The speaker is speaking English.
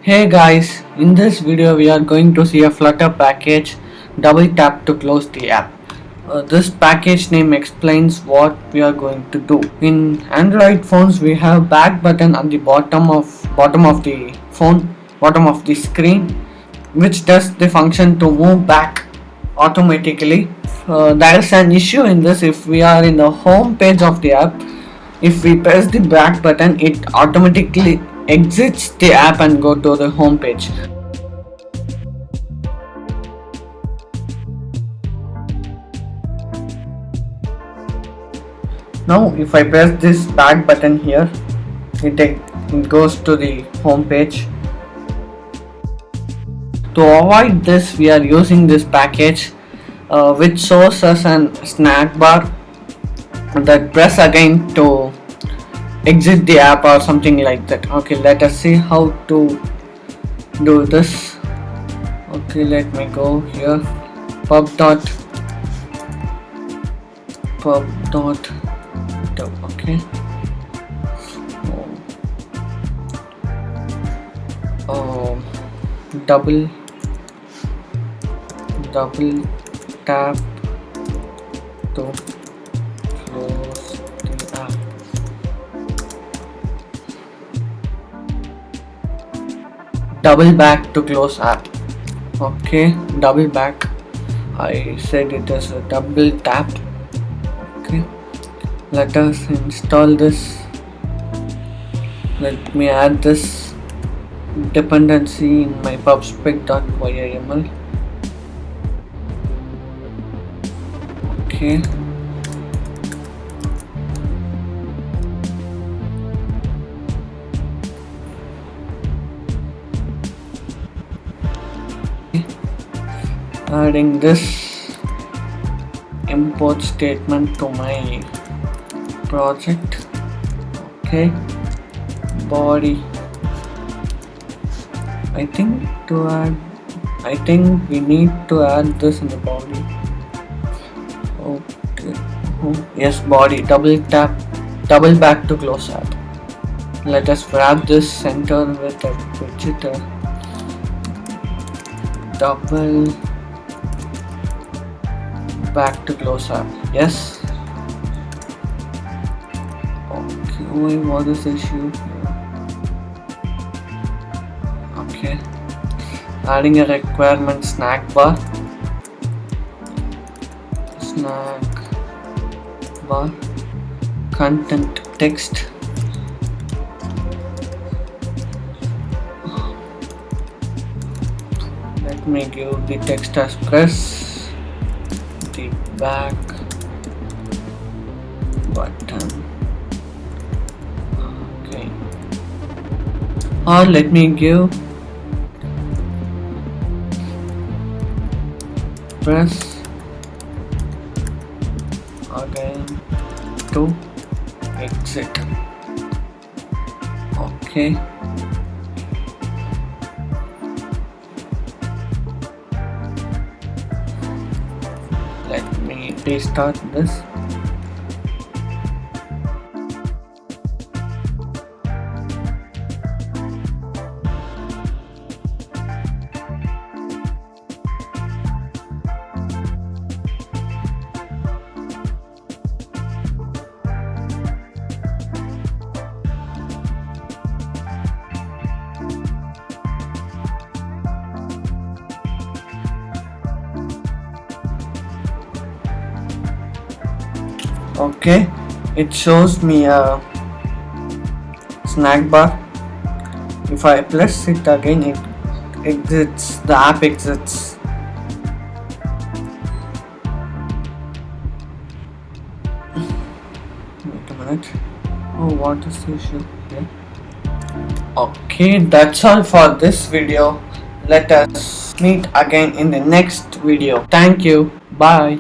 Hey guys, in this video we are going to see a Flutter package. Double tap to close the app. This package name explains what we are going to do. In Android phones we have back button at the bottom of the phone, bottom of the screen, which does the function to move back automatically. There is an issue in this. If we are in the home page of the app, if we press the back button, it automatically exits the app and go to the home page. Now if I press this back button here, it goes to the home page. To avoid this, we are using this package which shows us an snack bar that press again to exit the app or something like that. Okay, let us see how to do this. Okay, let me go here. pub dot okay. Oh, double tap to close the app. Double back to close app. Okay, double back. I said it is a double tap. Okay, let us install this. Let me add this dependency in my pubspec.yml. Okay, adding this import statement to my project. Okay, body. I think we need to add this in the body. Okay. Yes, body. Double back to close app. Let us wrap this center with a widget. Double back to close app. Yes. Okay. What is the issue here? Okay. Adding a requirement snack bar. Content text. Let me give the text as press the back button. Okay, or let me give press again to exit. Okay, let me restart this. Okay, it shows me a snack bar. If I press it again, it exits. The app exits. Wait a minute. Oh, what is the issue here? Okay, that's all for this video. Let us meet again in the next video. Thank you. Bye.